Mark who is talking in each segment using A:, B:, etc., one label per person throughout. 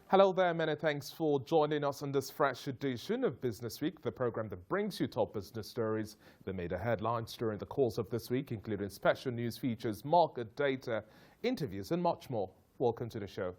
A: Hello there, many thanks for joining us on this fresh edition of Business Week, the program that brings you top business stories that made the headlines during the course of this week, including special news features, market data, interviews, and much more. Welcome to the show.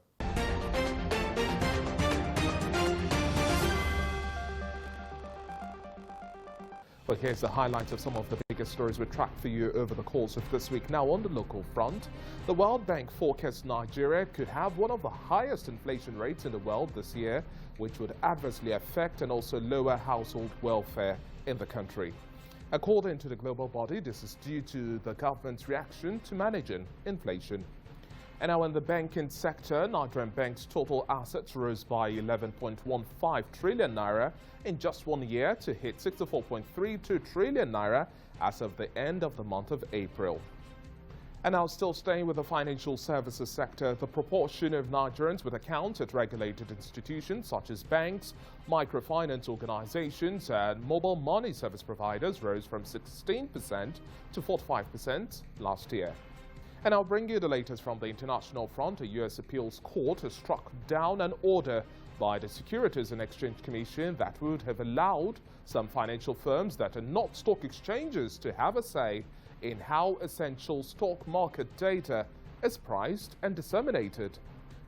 A: Well, here's the highlight of some of the biggest stories we tracked for you over the course of this week. Now, on the local front, the World Bank forecasts Nigeria could have one of the highest inflation rates in the world this year, which would adversely affect and also lower household welfare in the country. According to the global body, this is due to the government's reaction to managing inflation. And now in the banking sector, Nigerian banks' total assets rose by 11.15 trillion naira in just 1 year to hit 64.32 trillion naira as of the end of the month of April. And now still staying with the financial services sector, the proportion of Nigerians with accounts at regulated institutions such as banks, microfinance organizations and mobile money service providers rose from 16% to 45% last year. And I'll bring you the latest from the international front. A U.S. appeals court has struck down an order by the Securities and Exchange Commission that would have allowed some financial firms that are not stock exchanges to have a say in how essential stock market data is priced and disseminated.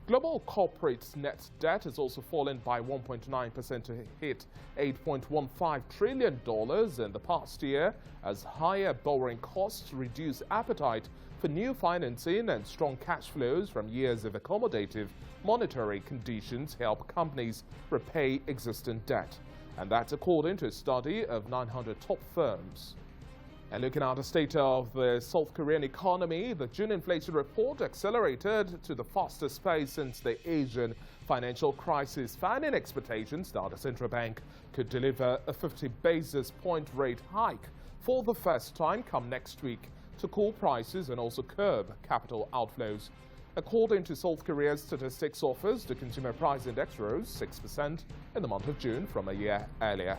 A: Global corporate net debt has also fallen by 1.9% to hit $8.15 trillion in the past year, as higher borrowing costs reduce appetite for new financing and strong cash flows from years of accommodative monetary conditions help companies repay existing debt. And that's according to a study of 900 top firms. And looking at the state of the South Korean economy, the June inflation report accelerated to the fastest pace since the Asian financial crisis, fanning expectations that the central bank could deliver a 50 basis point rate hike for the first time come next week to cool prices and also curb capital outflows. According to South Korea's statistics office, the consumer price index rose 6% in the month of June from a year earlier.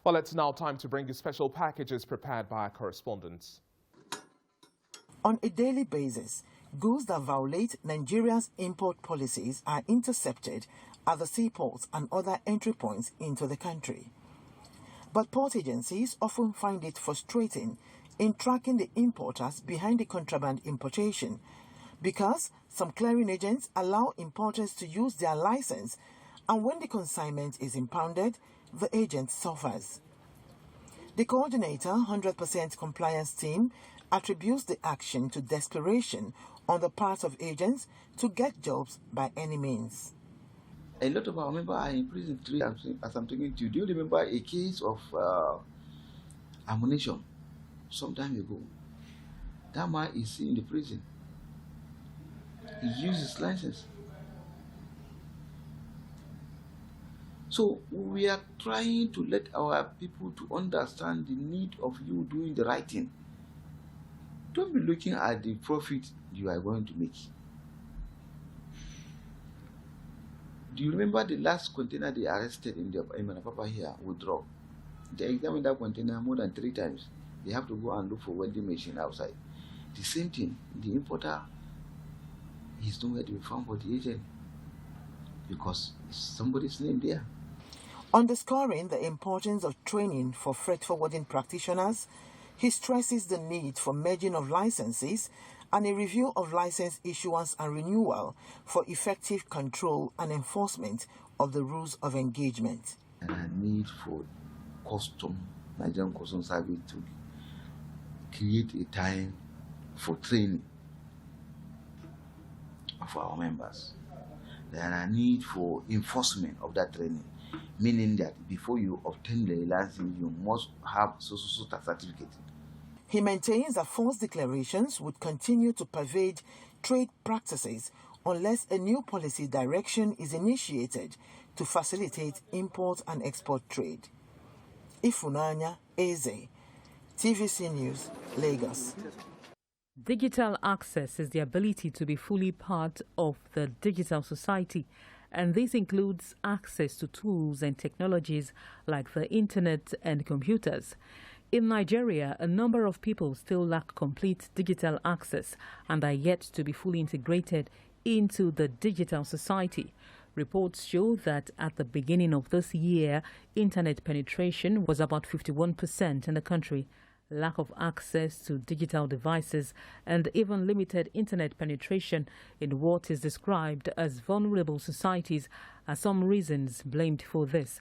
A: Well, it's now time to bring you special packages prepared by our correspondents.
B: On a daily basis, goods that violate Nigeria's import policies are intercepted at the seaports and other entry points into the country. But port agencies often find it frustrating in tracking the importers behind the contraband importation because some clearing agents allow importers to use their license, and when the consignment is impounded, the agent suffers. The coordinator 100% compliance team attributes the action to desperation on the part of agents to get jobs by any means.
C: A lot of our members are in prison today, as I'm talking to you. Do you remember a case of ammunition some time ago? That man is in the prison. He used his license. So we are trying to let our people to understand the need of you doing the right thing. Don't be looking at the profit you are going to make. Do you remember the last container they arrested in Manapapa here with drug? They examined that container more than 3 times. They have to go and look for welding machine outside. The same thing, the importer is nowhere to be found for the agent because somebody's name there.
B: Underscoring the importance of training for freight forwarding practitioners, he stresses the need for merging of licenses and a review of license issuance and renewal for effective control and enforcement of the rules of engagement.
C: And a need for Nigerian Custom Service to create a time for training for our members. There are a need for enforcement of that training, meaning that before you obtain the license, you must have so certificate.
B: He maintains that false declarations would continue to pervade trade practices unless a new policy direction is initiated to facilitate import and export trade. Ifunanya Eze, TVC News, Lagos.
D: Digital access is the ability to be fully part of the digital society, and this includes access to tools and technologies like the internet and computers. In Nigeria, a number of people still lack complete digital access and are yet to be fully integrated into the digital society. Reports show that at the beginning of this year, internet penetration was about 51% in the country. Lack of access to digital devices and even limited internet penetration in what is described as vulnerable societies are some reasons blamed for this.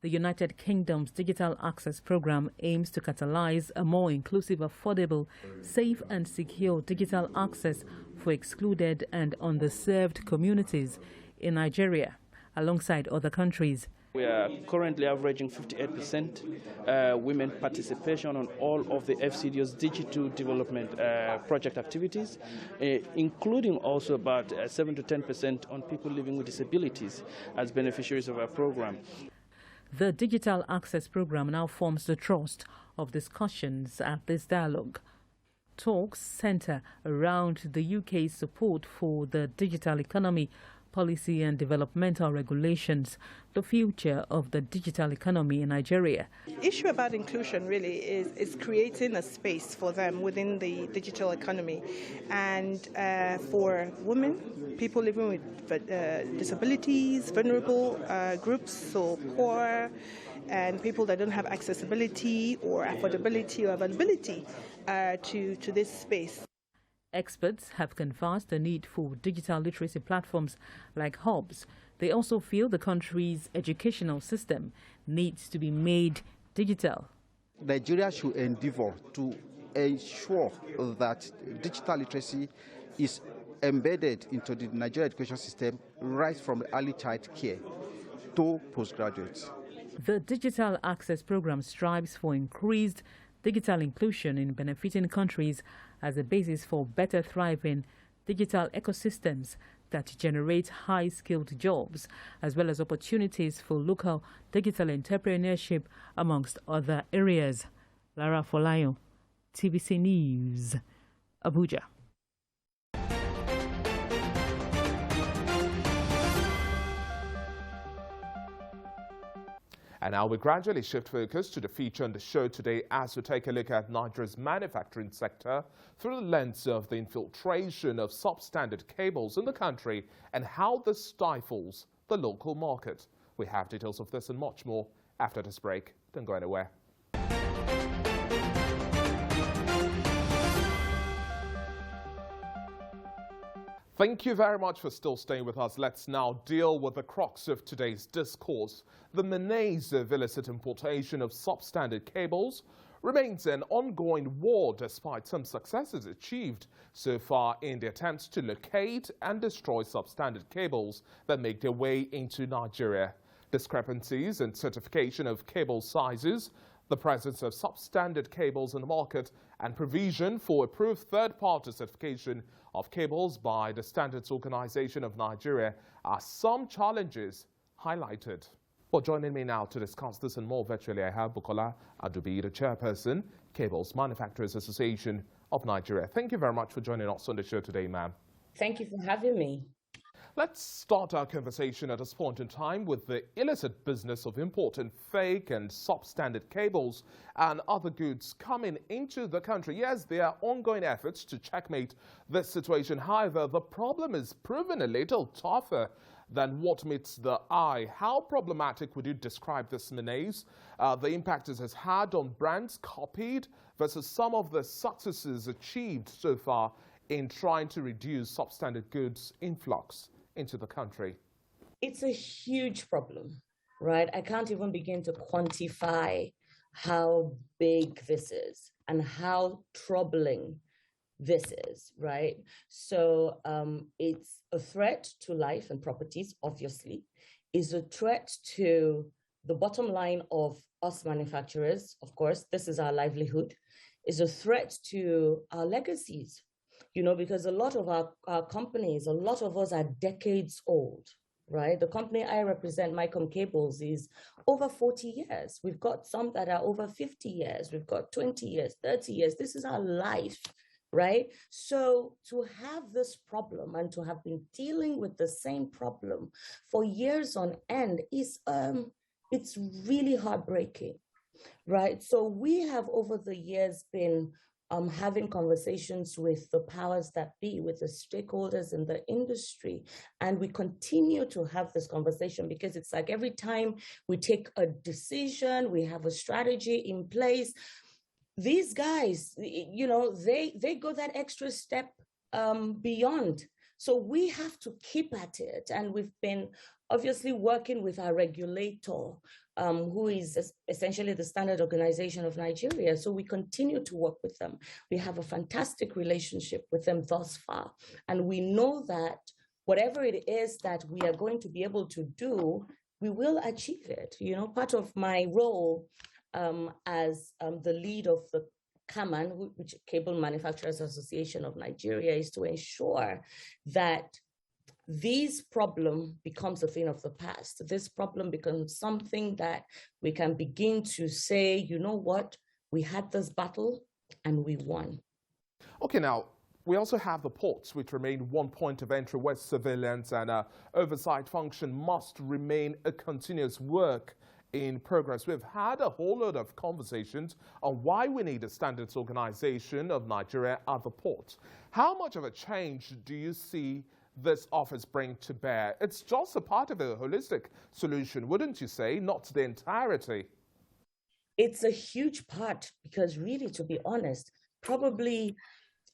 D: The United Kingdom's Digital Access Programme aims to catalyse a more inclusive, affordable, safe and secure digital access for excluded and underserved communities in Nigeria, alongside other countries.
E: We are currently averaging 58% women participation on all of the FCDO's digital development project activities, including also about 7 to 10% on people living with disabilities as beneficiaries of our program.
D: The Digital Access Programme now forms the thrust of discussions at this dialogue. Talks centre around the UK's support for the digital economy, policy and developmental regulations, the future of the digital economy in Nigeria.
F: The issue about inclusion really is creating a space for them within the digital economy. And for women, people living with disabilities, vulnerable groups, so poor, and people that don't have accessibility or affordability or availability to this space.
D: Experts have canvassed the need for digital literacy platforms like hubs. They also feel the country's educational system needs to be made digital.
G: Nigeria should endeavor to ensure that digital literacy is embedded into the Nigerian education system right from early child care to postgraduates.
D: The Digital Access Programme strives for increased digital inclusion in benefiting countries as a basis for better thriving digital ecosystems that generate high-skilled jobs, as well as opportunities for local digital entrepreneurship, amongst other areas. Lara Folayo, TVC News, Abuja.
A: And now we gradually shift focus to the feature on the show today as we take a look at Nigeria's manufacturing sector through the lens of the infiltration of substandard cables in the country and how this stifles the local market. We have details of this and much more after this break. Don't go anywhere. Thank you very much for still staying with us. Let's now deal with the crux of today's discourse. The menace of illicit importation of substandard cables remains an ongoing war despite some successes achieved so far in the attempts to locate and destroy substandard cables that make their way into Nigeria. Discrepancies in certification of cable sizes, the presence of substandard cables in the market, and provision for approved third-party certification of cables by the Standards Organization of Nigeria are some challenges highlighted. Well, joining me now to discuss this and more virtually, I have Bukola Adubi, the chairperson, Cables Manufacturers Association of Nigeria. Thank you very much for joining us on the show today, ma'am.
H: Thank you for having me.
A: Let's start our conversation at this point in time with the illicit business of importing fake and substandard cables and other goods coming into the country. Yes, there are ongoing efforts to checkmate this situation. However, the problem is proven a little tougher than what meets the eye. How problematic would you describe this menace? The impact it has had on brands copied versus some of the successes achieved so far in trying to reduce substandard goods influx into the country?
H: It's a huge problem, right? I can't even begin to quantify how big this is and how troubling this is, right? So it's a threat to life and properties, obviously. It's a threat to the bottom line of us manufacturers. Of course, this is our livelihood. It's a threat to our legacies. You know, because a lot of our companies, a lot of us are decades old, right? The company I represent, Mycom Cables, is over 40 years. We've got some that are over 50 years. We've got 20 years, 30 years. This is our life, right? So to have this problem and to have been dealing with the same problem for years on end is, it's really heartbreaking, right? So we have over the years been having conversations with the powers that be, with the stakeholders in the industry. And we continue to have this conversation because it's like every time we take a decision, we have a strategy in place, these guys, they go that extra step beyond. So we have to keep at it. And we've been obviously working with our regulator, who is essentially the Standard Organization of Nigeria. So we continue to work with them. We have a fantastic relationship with them thus far. And we know that whatever it is that we are going to be able to do, we will achieve it. Part of my role as the lead of the CAMAN, which Cable Manufacturers Association of Nigeria, is to ensure that this problem becomes a thing of the past. This problem becomes something that we can begin to say, you know what, we had this battle and we won.
A: Okay, now, we also have the ports, which remain one point of entry where surveillance and oversight function must remain a continuous work in progress. We've had a whole lot of conversations on why we need a standards organization of Nigeria at the ports. How much of a change do you see this office bring to bear? It's just a part of a holistic solution, wouldn't you say? Not the entirety.
H: It's a huge part because really, to be honest, probably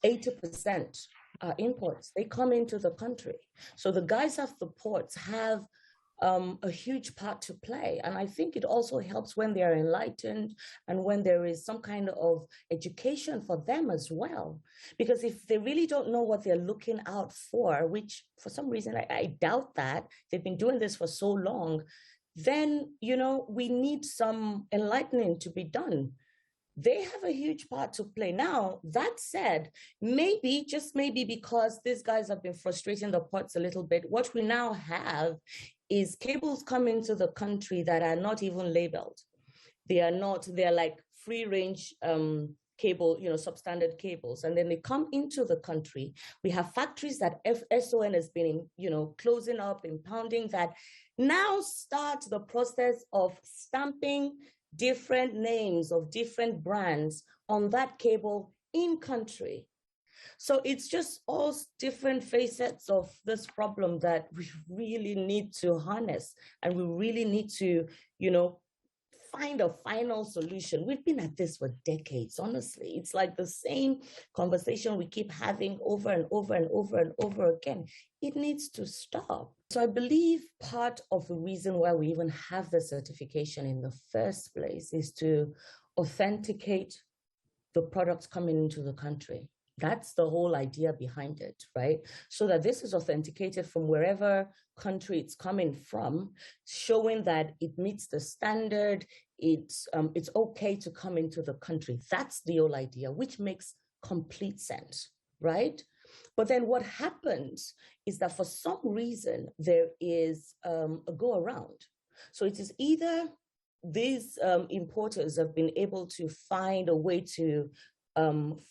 H: 80% are imports. They come into the country. So the guys at the ports have a huge part to play. And I think it also helps when they are enlightened and when there is some kind of education for them as well. Because if they really don't know what they're looking out for, which for some reason I doubt that, they've been doing this for so long, then, we need some enlightening to be done. They have a huge part to play. Now, that said, maybe, just maybe because these guys have been frustrating the ports a little bit, what we now have is cables come into the country that are not even labeled. They're like free range cable, substandard cables. And then they come into the country. We have factories that SON has been, closing up, impounding, that now start the process of stamping different names of different brands on that cable in country. So it's just all different facets of this problem that we really need to harness, and we really need to, find a final solution. We've been at this for decades, honestly. It's like the same conversation we keep having over and over and over and over again. It needs to stop. So I believe part of the reason why we even have the certification in the first place is to authenticate the products coming into the country. That's the whole idea behind it, right? So that this is authenticated from wherever country it's coming from, showing that it meets the standard, it's okay to come into the country. That's the whole idea, which makes complete sense, right? But then what happens is that for some reason, there is a go around. So it is either these importers have been able to find a way to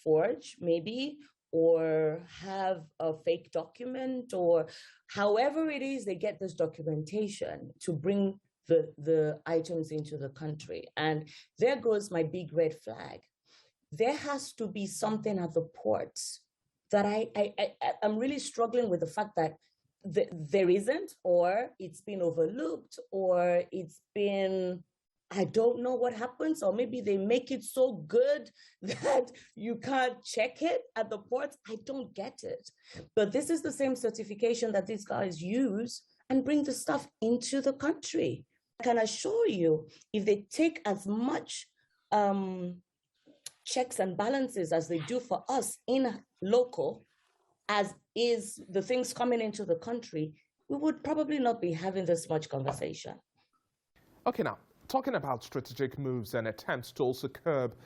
H: forge maybe, or have a fake document, or however it is they get this documentation to bring the items into the country. And there goes my big red flag. There has to be something at the ports that I'm really struggling with the fact that there isn't, or it's been overlooked, or it's been, I don't know what happens, or maybe they make it so good that you can't check it at the ports. I don't get it. But this is the same certification that these guys use and bring the stuff into the country. I can assure you, if they take as much checks and balances as they do for us in local, as is the things coming into the country, we would probably not be having this much conversation.
A: Okay, now, talking about strategic moves and attempts to also curb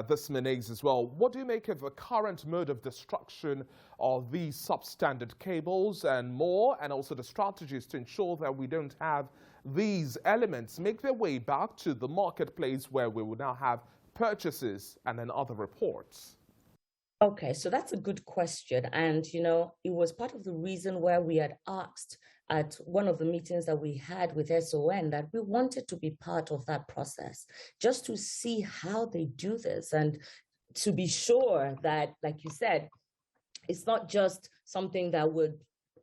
A: this menace as well, what do you make of the current mode of destruction of these substandard cables and more, and also the strategies to ensure that we don't have these elements make their way back to the marketplace where we will now have purchases and then other reports?
H: Okay, so that's a good question. And, it was part of the reason why we had asked at one of the meetings that we had with SON that we wanted to be part of that process, just to see how they do this. And to be sure that, like you said, it's not just something that would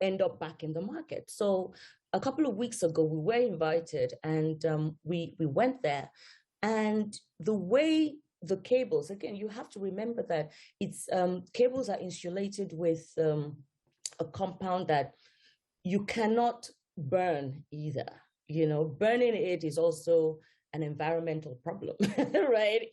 H: end up back in the market. So a couple of weeks ago, we were invited, and we went there. And the way the cables, again, you have to remember that it's cables are insulated with a compound that you cannot burn either. You know, burning it is also an environmental problem, right?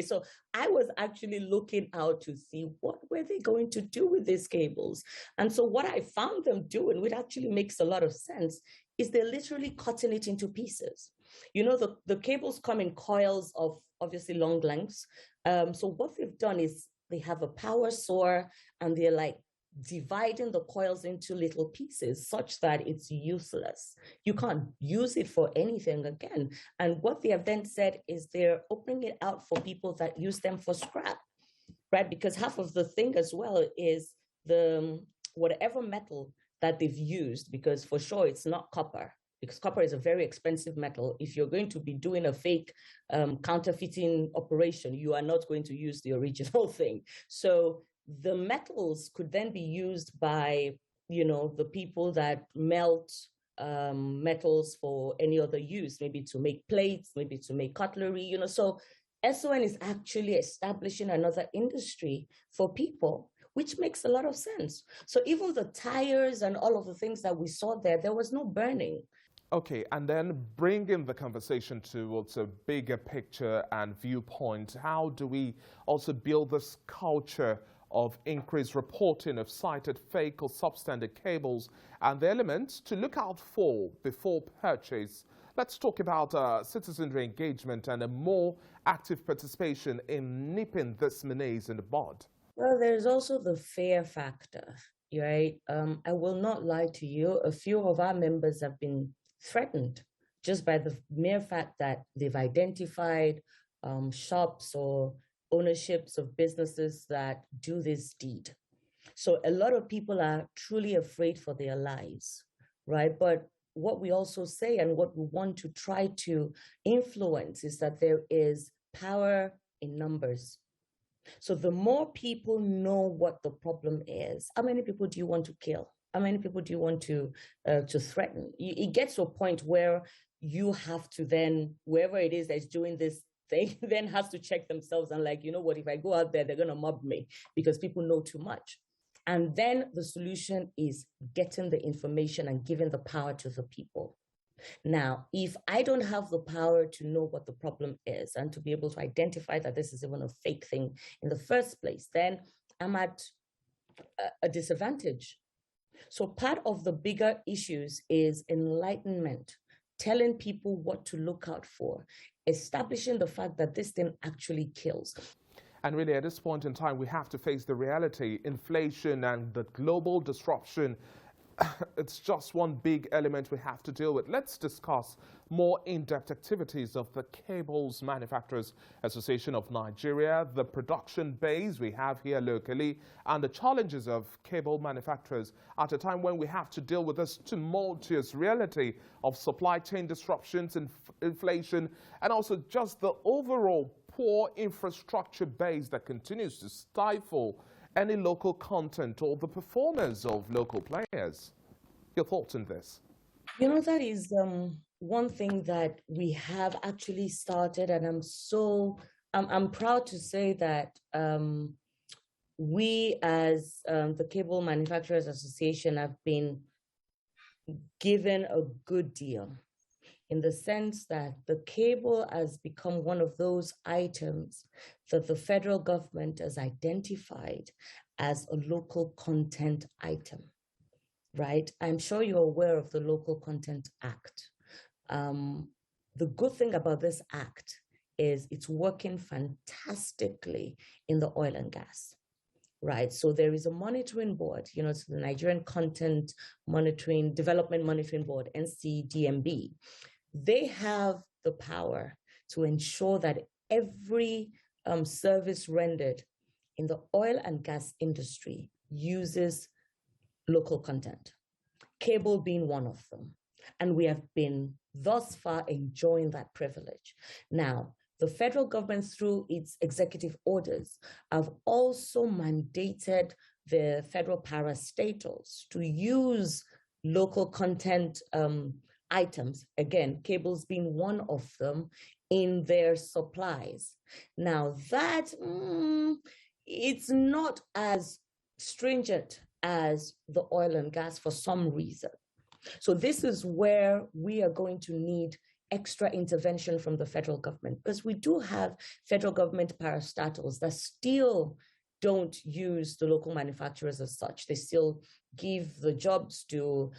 H: So I was actually looking out to see what were they going to do with these cables. And so what I found them doing, which actually makes a lot of sense, is they're literally cutting it into pieces. You know, the cables come in coils of obviously long lengths. So what they've done is they have a power saw, and they're like dividing the coils into little pieces such that it's useless. You can't use it for anything again. And what they have then said is they're opening it out for people that use them for scrap, right? Because half of the thing as well is the whatever metal that they've used, because for sure it's not copper, because copper is a very expensive metal. If you're going to be doing a fake counterfeiting operation, you are not going to use the original thing. So the metals could then be used by, you know, the people that melt metals for any other use, maybe to make plates, maybe to make cutlery, you know. So SON is actually establishing another industry for people, which makes a lot of sense. So even the tires and all of the things that we saw there was no burning.
A: Okay, and then bringing the conversation towards a bigger picture and viewpoint, how do we also build this culture of increased reporting of cited fake or substandard cables and the elements to look out for before purchase? Let's talk about citizenry engagement and a more active participation in nipping this menace in the bud.
H: Well, there's also the fear factor, right? I will not lie to you. A few of our members have been threatened just by the mere fact that they've identified shops or ownerships of businesses that do this deed. So a lot of people are truly afraid for their lives, right? But what we also say and what we want to try to influence is that there is power in numbers. So the more people know what the problem is, how many people do you want to kill? How many people do you want to threaten? It gets to a point where you have to then, whoever it is that's doing this thing, then has to check themselves and like, you know what, if I go out there, they're going to mob me because people know too much. And then the solution is getting the information and giving the power to the people. Now, if I don't have the power to know what the problem is and to be able to identify that this is even a fake thing in the first place, then I'm at a disadvantage. So part of the bigger issues is enlightenment, telling people what to look out for, establishing the fact that this thing actually kills.
A: And really, at this point in time, we have to face the reality. Inflation and the global disruption, it's just one big element we have to deal with. Let's discuss more in-depth activities of the Cables Manufacturers Association of Nigeria, the production base we have here locally, and the challenges of cable manufacturers at a time when we have to deal with this tumultuous reality of supply chain disruptions and inflation, and also just the overall poor infrastructure base that continues to stifle any local content or the performance of local players. Your thoughts on this?
H: You know, that is one thing that we have actually started, and I'm proud to say that we as the Cable Manufacturers Association have been given a good deal, in the sense that the cable has become one of those items that the federal government has identified as a local content item, right? I'm sure you're aware of the Local Content Act. The good thing about this act is it's working fantastically in the oil and gas, right? So there is a monitoring board, you know, it's the Nigerian Content Monitoring Development Monitoring Board, NCDMB. They have the power to ensure that every service rendered in the oil and gas industry uses local content, cable being one of them. And we have been thus far enjoying that privilege. Now, the federal government, through its executive orders, have also mandated the federal parastatals to use local content items, again, cables being one of them, in their supplies. Now that, it's not as stringent as the oil and gas for some reason. So this is where we are going to need extra intervention from the federal government, because we do have federal government parastatals that still don't use the local manufacturers as such. They still give the jobs to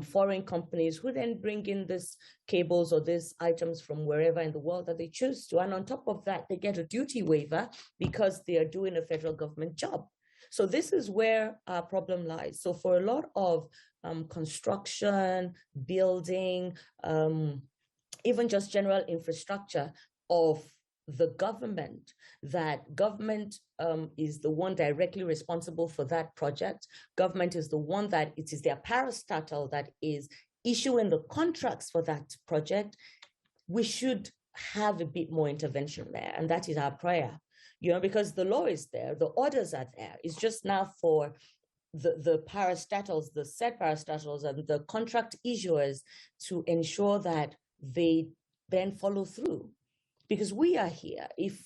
H: foreign companies who then bring in these cables or these items from wherever in the world that they choose to. And on top of that, they get a duty waiver because they are doing a federal government job. So this is where our problem lies. So for a lot of construction, building, even just general infrastructure of the government, that government is the one directly responsible for that project. Government is the one that it is their parastatal that is issuing the contracts for that project. We should have a bit more intervention there, and that is our prayer. Because the law is there, the orders are there. It's just now for the parastatals, the said parastatals and the contract issuers to ensure that they then follow through. Because we are here, if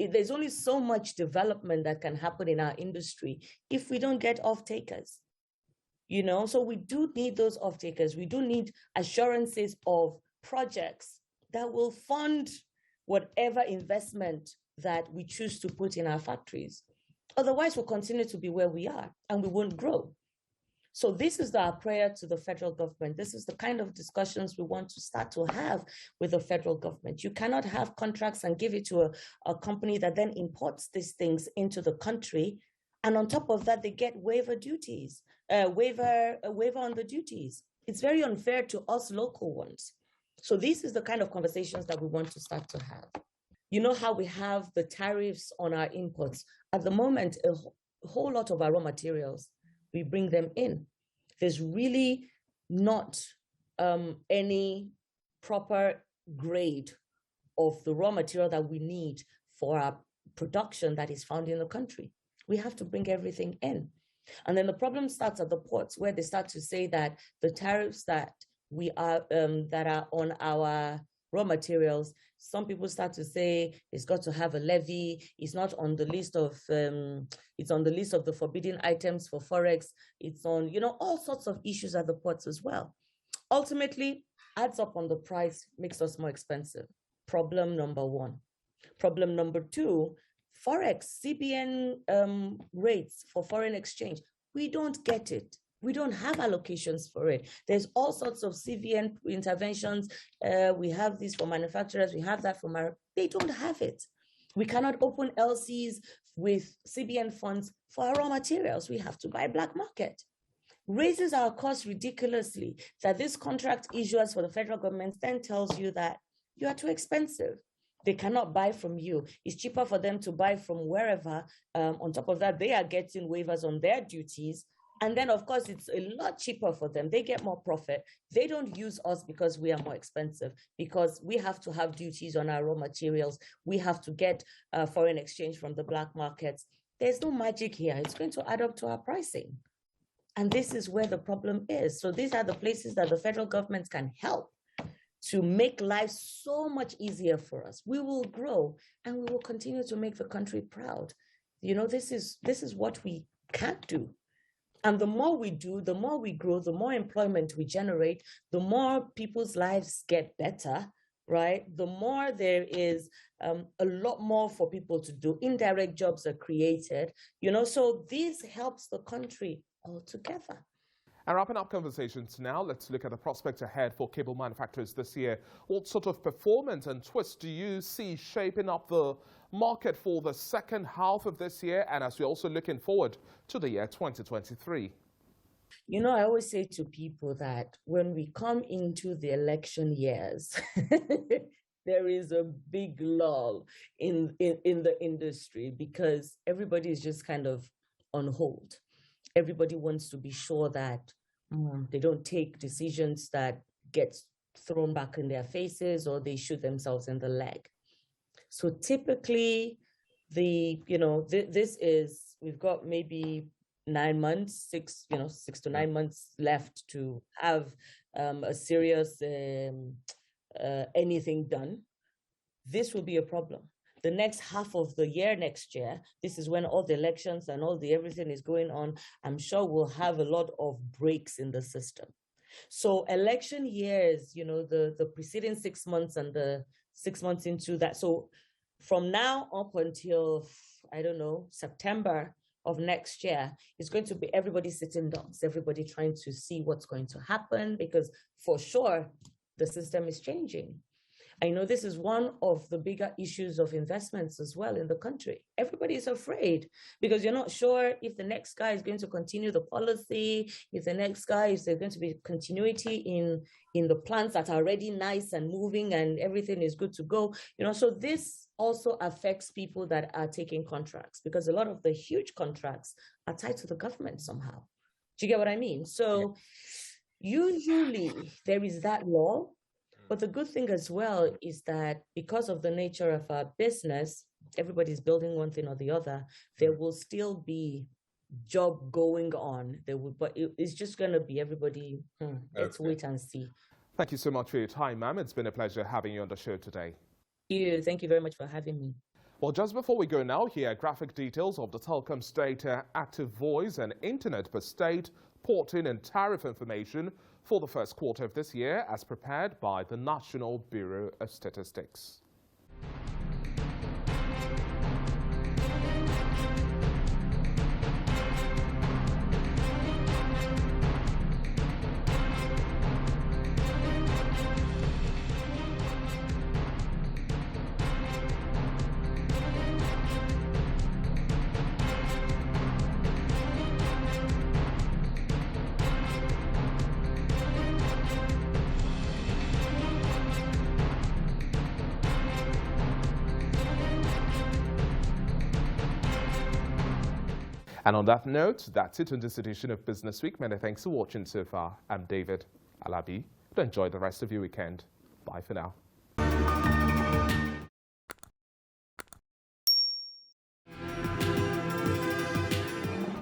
H: there's only so much development that can happen in our industry if we don't get off-takers. So we do need those off-takers. We do need assurances of projects that will fund whatever investment that we choose to put in our factories. Otherwise, we'll continue to be where we are and we won't grow. So this is our prayer to the federal government. This is the kind of discussions we want to start to have with the federal government. You cannot have contracts and give it to a company that then imports these things into the country. And on top of that, they get waiver duties, waiver on the duties. It's very unfair to us local ones. So this is the kind of conversations that we want to start to have. You know how we have the tariffs on our imports. At the moment, a whole lot of our raw materials, we bring them in. There's really not any proper grade of the raw material that we need for our production that is found in the country. We have to bring everything in. And then the problem starts at the ports, where they start to say that the tariffs that are on our raw materials, some people start to say it's got to have a levy. It's not on the list of, it's on the list of the forbidden items for Forex. It's on, all sorts of issues at the ports as well. Ultimately, adds up on the price, makes us more expensive. Problem number one. Problem number two, Forex, CBN rates for foreign exchange. We don't get it. We don't have allocations for it. There's all sorts of CBN interventions. We have this for manufacturers. We have that for they don't have it. We cannot open LCs with CBN funds for our raw materials. We have to buy black market. Raises our costs ridiculously, that this contract issuers for the federal government then tells you that you are too expensive. They cannot buy from you. It's cheaper for them to buy from wherever. On top of that, they are getting waivers on their duties. And then, of course, it's a lot cheaper for them. They get more profit. They don't use us because we are more expensive, because we have to have duties on our raw materials. We have to get foreign exchange from the black markets. There's no magic here. It's going to add up to our pricing. And this is where the problem is. So these are the places that the federal government can help to make life so much easier for us. We will grow and we will continue to make the country proud. This is what we can't do. And the more we do, the more we grow, the more employment we generate, the more people's lives get better, right? The more there is a lot more for people to do. Indirect jobs are created, so this helps the country altogether.
A: And wrapping up conversations now, let's look at the prospects ahead for cable manufacturers this year. What sort of performance and twists do you see shaping up the market for the second half of this year, and as we're also looking forward to the year 2023?
H: I always say to people that when we come into the election years, there is a big lull in the industry, because everybody is just kind of on hold. Everybody wants to be sure that they don't take decisions that get thrown back in their faces or they shoot themselves in the leg. So typically, we've got maybe 9 months, 6 to 9 months left to have a serious anything done. This will be a problem. The next half of the year, next year, this is when all the elections and all the everything is going on. I'm sure we'll have a lot of breaks in the system. So election years, the preceding 6 months and the 6 months into that. So from now up until, I don't know, September of next year, it's going to be everybody sitting down, everybody trying to see what's going to happen, because for sure the system is changing. I know this is one of the bigger issues of investments as well in the country. Everybody is afraid because you're not sure if the next guy is going to continue the policy, if the next guy, is there going to be continuity in the plans that are already nice and moving and everything is good to go. So this also affects people that are taking contracts, because a lot of the huge contracts are tied to the government somehow. Do you get what I mean? So usually there is that law. But the good thing as well is that because of the nature of our business, everybody's building one thing or the other, there will still be job going on. But it's just going to be everybody, let's wait and see.
A: Thank you so much for your time, ma'am. It's been a pleasure having you on the show today.
H: Thank you very much for having me.
A: Well, just before we go now, here are graphic details of the Telecom state active voice and internet per state, port-in and tariff information for the first quarter of this year as prepared by the National Bureau of Statistics. And on that note, that's it on this edition of Business Week. Many thanks for watching so far. I'm David Alabi. Enjoy the rest of your weekend. Bye for now.